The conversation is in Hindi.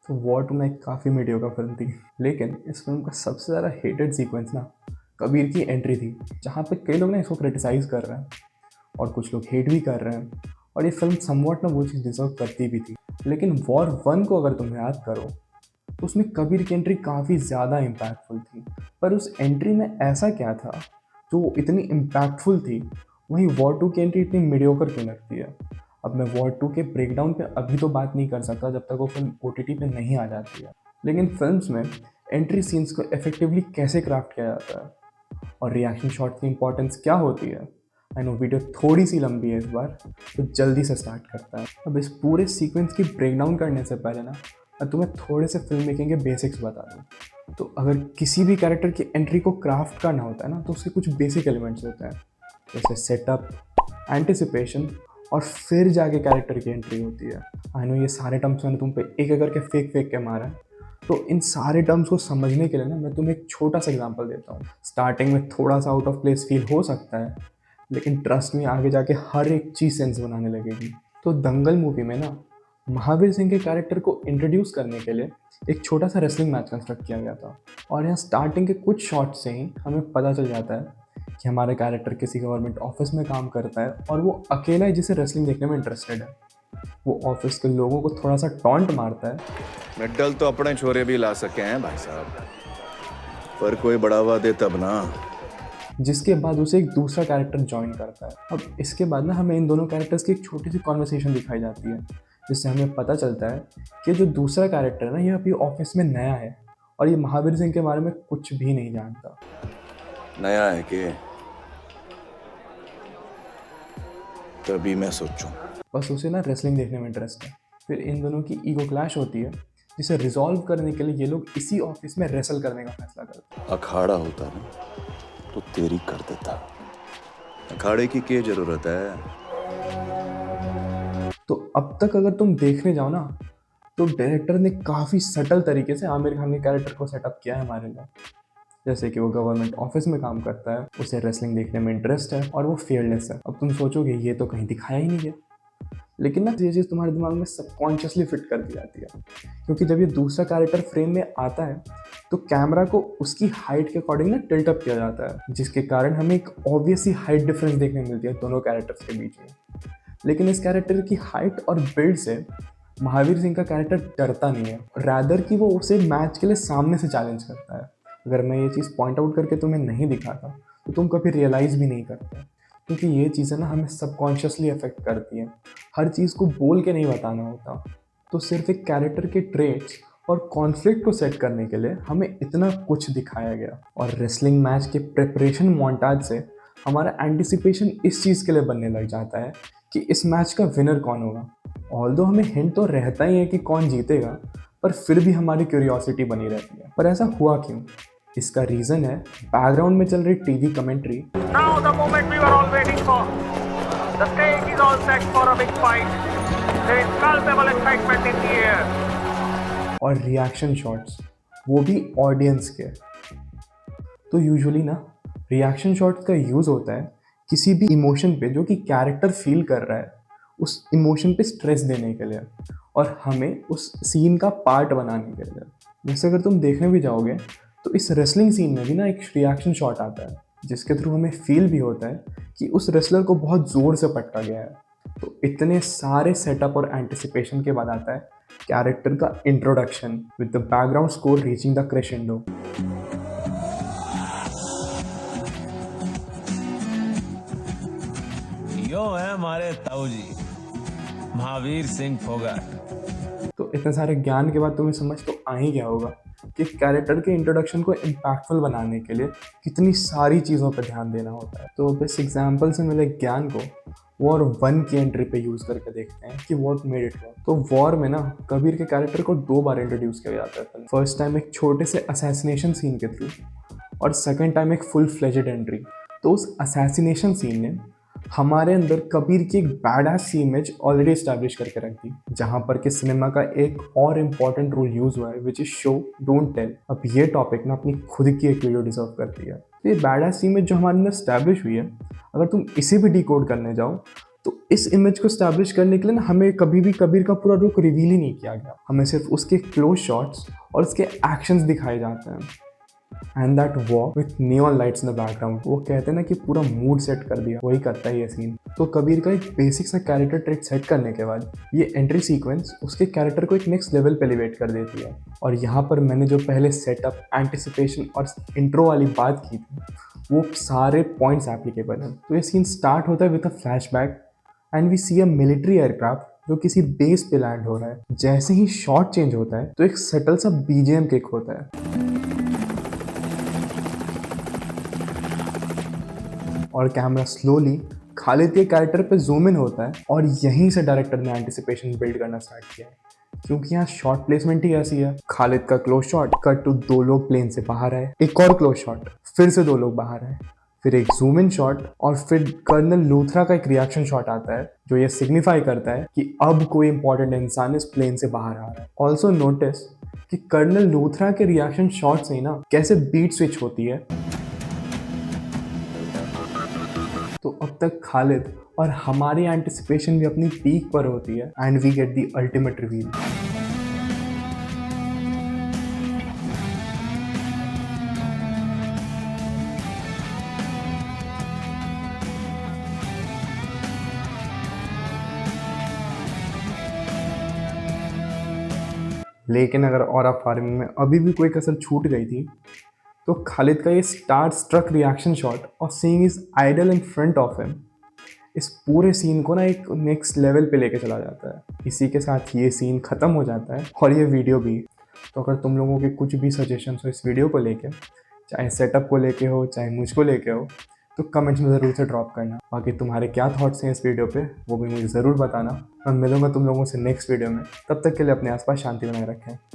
तो वॉर टू ना एक काफ़ी मीडियोकर फिल्म थी, लेकिन इस फिल्म का सबसे ज़्यादा हेटेड सीक्वेंस ना कबीर की एंट्री थी, जहाँ पे कई लोग ना इसको क्रिटिसाइज़ कर रहे हैं और कुछ लोग हेट भी कर रहे हैं। और ये फिल्म समवॉट ना वो चीज़ डिजर्व करती भी थी। लेकिन वॉर वन को अगर तुम याद करो तो उसमें कबीर की एंट्री काफ़ी ज़्यादा इम्पैक्टफुल थी। पर उस एंट्री में ऐसा क्या था जो इतनी इम्पैक्टफुल थी, वहीं वॉर टू की एंट्री इतनी मीडियोकर क्यों लगती है? अब मैं वॉर टू के ब्रेकडाउन पे अभी तो बात नहीं कर सकता जब तक वो फिल्म OTT पे नहीं आ जाती है, लेकिन फिल्म्स में एंट्री सीन्स को इफेक्टिवली कैसे क्राफ्ट किया जाता है और रिएक्शन शॉट की इंपॉर्टेंस क्या होती है। आई नो वीडियो थोड़ी सी लंबी है इस बार, तो जल्दी से स्टार्ट करता है। अब इस पूरे सीक्वेंस की ब्रेकडाउन करने से पहले ना मैं तुम्हें थोड़े से फिल्म मेकिंग के बेसिक्स बता दूँ। तो अगर किसी भी कैरेक्टर की एंट्री को क्राफ्ट करना होता है ना, तो उसके कुछ बेसिक एलिमेंट्स होते हैं, जैसे सेटअप, एंटिसिपेशन और फिर जाके कैरेक्टर की एंट्री होती है। आई नो ये सारे टर्म्स मैंने तुम पे एक एक करके फेंक फेंक के मारा है, तो इन सारे टर्म्स को समझने के लिए ना मैं तुम्हें एक छोटा सा एग्जांपल देता हूँ। स्टार्टिंग में थोड़ा सा आउट ऑफ प्लेस फील हो सकता है, लेकिन ट्रस्ट में आगे जाके हर एक चीज़ सेंस बनाने लगेगी। तो दंगल मूवी में ना महावीर सिंह के कैरेक्टर को इंट्रोड्यूस करने के लिए एक छोटा सा रेसलिंग मैच कंस्ट्रक्ट किया गया था, और यहाँ स्टार्टिंग के कुछ शॉट से ही हमें पता चल जाता है कि हमारा कैरेक्टर किसी गवर्नमेंट ऑफिस में काम करता है और वो अकेला ही जिसे रेसलिंग देखने में इंटरेस्टेड है। वो ऑफिस के लोगों को थोड़ा सा टॉन्ट मारता है। मेडल तो अपने छोरे भी ला सके हैं भाई साहब, पर कोई बढ़ावा दे तब ना। जिसके बाद उसे एक दूसरा कैरेक्टर ज्वाइन करता है। अब इसके बाद ना हमें इन दोनों कैरेक्टर्स की एक छोटी सी कॉन्वर्सेशन दिखाई जाती है, जिससे हमें पता चलता है कि जो दूसरा कैरेक्टर है ना, ये अभी ऑफिस में नया है और ये महावीर सिंह के बारे में कुछ भी नहीं जानता। नया है कि तभी मैं सोचूं। बस उसे ना रेसलिंग देखने में इंटरेस्ट है। फिर इन दोनों की ईगो क्लैश होती है, जिसे रिजॉल्व करने के लिए ये लोग इसी ऑफिस में रेसल करने का फैसला करते हैं। अखाड़ा होता ना तो तेरी कर देता, अखाड़े की क्या जरूरत है। तो अब तक अगर तुम देखने जाओ ना, तो डायरेक्टर ने काफ़ी सटल तरीके से आमिर खान के कैरेक्टर को सेटअप किया है हमारे लिए। जैसे कि वो गवर्नमेंट ऑफिस में काम करता है, उसे रेसलिंग देखने में इंटरेस्ट है और वो फेयरलेस है। अब तुम सोचोगे ये तो कहीं दिखाया ही नहीं गया, लेकिन ना ये चीज़ तुम्हारे दिमाग में सबकॉन्शियसली फिट कर दी जाती है, क्योंकि जब ये दूसरा कैरेक्टर फ्रेम में आता है तो कैमरा को उसकी हाइट के अकॉर्डिंग ना टिल्ट अप किया जाता है, जिसके कारण हमें एक ऑब्वियस सी हाइट डिफरेंस देखने मिलती है दोनों कैरेक्टर्स के बीच में। लेकिन इस कैरेक्टर की हाइट और बिल्ड से महावीर सिंह का कैरेक्टर डरता नहीं है, रैदर कि वो उसे मैच के लिए सामने से चैलेंज करता है। अगर मैं ये चीज़ पॉइंट आउट करके तुम्हें नहीं दिखाता तो तुम कभी रियलाइज़ भी नहीं करते, क्योंकि ये चीज़ें ना हमें सबकॉन्शियसली अफेक्ट करती हैं। हर चीज़ को बोल के नहीं बताना होता, तो सिर्फ एक कैरेक्टर के ट्रेट्स और कॉन्फ्लिक्ट को सेट करने के लिए हमें इतना कुछ दिखाया गया। और रेसलिंग मैच के प्रिपरेशन मोन्टाज से हमारा एंटिसिपेशन इस चीज़ के लिए बनने लग जाता है कि इस मैच का विनर कौन होगा। ऑल्दो हमें हिंट तो रहता ही है कि कौन जीतेगा, पर फिर भी हमारी क्यूरियोसिटी बनी रहती है। पर ऐसा हुआ क्यों? इसका रीज़न है बैकग्राउंड में चल रही TV commentary. Now the moment we were all waiting for. The stage is all set for a big fight. There is palpable excitement in the air. और रिएक्शन शॉट्स, वो भी ऑडियंस के। तो यूजुअली ना रिएक्शन शॉट्स का यूज़ होता है किसी भी इमोशन पे जो कि कैरेक्टर फील कर रहा है, उस इमोशन पे स्ट्रेस देने के लिए और हमें उस सीन का पार्ट बनाने के लिए। जैसे अगर तुम देखने भी जाओगे तो इस रेसलिंग सीन में भी ना एक रिएक्शन शॉट आता है, जिसके थ्रू हमें फील भी होता है कि उस रेसलर को बहुत ज़ोर से पटका गया है। तो इतने सारे सेटअप और एंटिसिपेशन के बाद आता है कैरेक्टर का introduction with the background score reaching the crescendo. यो है हमारे ताऊ जी महावीर सिंह फोगाट। तो इतने सारे ज्ञान के बाद तुम्हें समझ तो आ ही गया होगा कि कैरेक्टर के इंट्रोडक्शन को इम्पैक्टफुल बनाने के लिए कितनी सारी चीज़ों पर ध्यान देना होता है। तो इस एग्जाम्पल से मिले ज्ञान को वॉर वन की एंट्री पे यूज़ करके देखते हैं कि व्हाट मेड इट वर्क। तो वॉर में ना कबीर के कैरेक्टर को 2 बार इंट्रोड्यूस किया जाता है। फर्स्ट टाइम एक छोटे से असैसिनेशन सीन के थ्रू, और सेकेंड टाइम एक फुल फ्लेजेड एंट्री। तो उस असैसिनेशन सीन ने हमारे अंदर कबीर की एक बैडास सी इमेज ऑलरेडी स्टैब्लिश करके रख दी, जहाँ पर कि सिनेमा का एक और इम्पॉर्टेंट रूल यूज़ हुआ है, which is show don't tell. अब ये टॉपिक ना अपनी खुद की एक वीडियो डिजर्व करती है। तो ये बैडास सी इमेज जो हमारे अंदर स्टैब्लिश हुई है, अगर तुम इसे भी डिकोड करने जाओ तो इस इमेज को स्टैब्लिश करने के लिए ना हमें कभी भी कबीर का पूरा रुख रिवील ही नहीं किया गया, हमें सिर्फ उसके क्लोज शॉट्स और उसके एक्शंस दिखाए जाते हैं। And that walk with neon lights in the background, वो कहते हैं ना कि पूरा मूड सेट कर दिया, वही करता है ये सीन। तो कबीर का एक बेसिक सा कैरेक्टर ट्रेट सेट करने के बाद ये एंट्री सीक्वेंस उसके कैरेक्टर को एक नेक्स्ट लेवल पे एलिवेट कर देती है। और यहाँ पर मैंने जो पहले सेटअप, एंटिसिपेशन और इंट्रो वाली बात की थी, वो सारे पॉइंट्स एप्लीकेबल हैं। तो ये सीन स्टार्ट होता है with a flashback and we see a military aircraft जो किसी बेस पे लैंड हो रहा है। जैसे ही शॉट चेंज होता है तो एक सटल सा बीजीएम किक होता है और कैमरा स्लोली खालिद के कैरेक्टर पे जूम इन होता है। और यहीं से डायरेक्टर ने एंटिसिपेशन बिल्ड करना स्टार्ट किया है, क्योंकि यहाँ शॉट प्लेसमेंट ही ऐसी है। खालिद का क्लोज शॉट कट टू 2 लोग प्लेन से बाहर आए, एक और क्लोज शॉट, फिर से 2 लोग बाहर आए, फिर एक जूम इन शॉट और फिर कर्नल लूथरा का एक रिएक्शन शॉट आता है जो ये सिग्निफाई करता है कि अब कोई इंपॉर्टेंट इंसान इस प्लेन से बाहर आ रहा है। ऑल्सो नोटिस कि कर्नल लूथरा के रिएक्शन शॉट से ही ना कैसे बीट स्विच होती है। तो अब तक खालिद और हमारी एंटिसिपेशन भी अपनी पीक पर होती है and we get the ultimate reveal. लेकिन अगर ऑरा फार्मिंग में अभी भी कोई कसर छूट गई थी तो खालिद का ये स्टार स्ट्रक रिएक्शन शॉट और seeing his idol in front of him इस पूरे सीन को ना एक नेक्स्ट लेवल पे लेके चला जाता है। इसी के साथ ये सीन ख़त्म हो जाता है और ये वीडियो भी। तो अगर तुम लोगों के कुछ भी सजेशंस हो इस वीडियो को लेके, चाहे सेटअप को लेके हो चाहे मुझको लेके हो, तो कमेंट्स में ज़रूर से ड्रॉप करना। बाकी तुम्हारे क्या थॉट्स हैं इस वीडियो पे वो भी मुझे ज़रूर बताना। मैं मिलूंगा तुम लोगों से नेक्स्ट वीडियो में। तब तक के लिए अपने आसपास शांति बनाए रखें।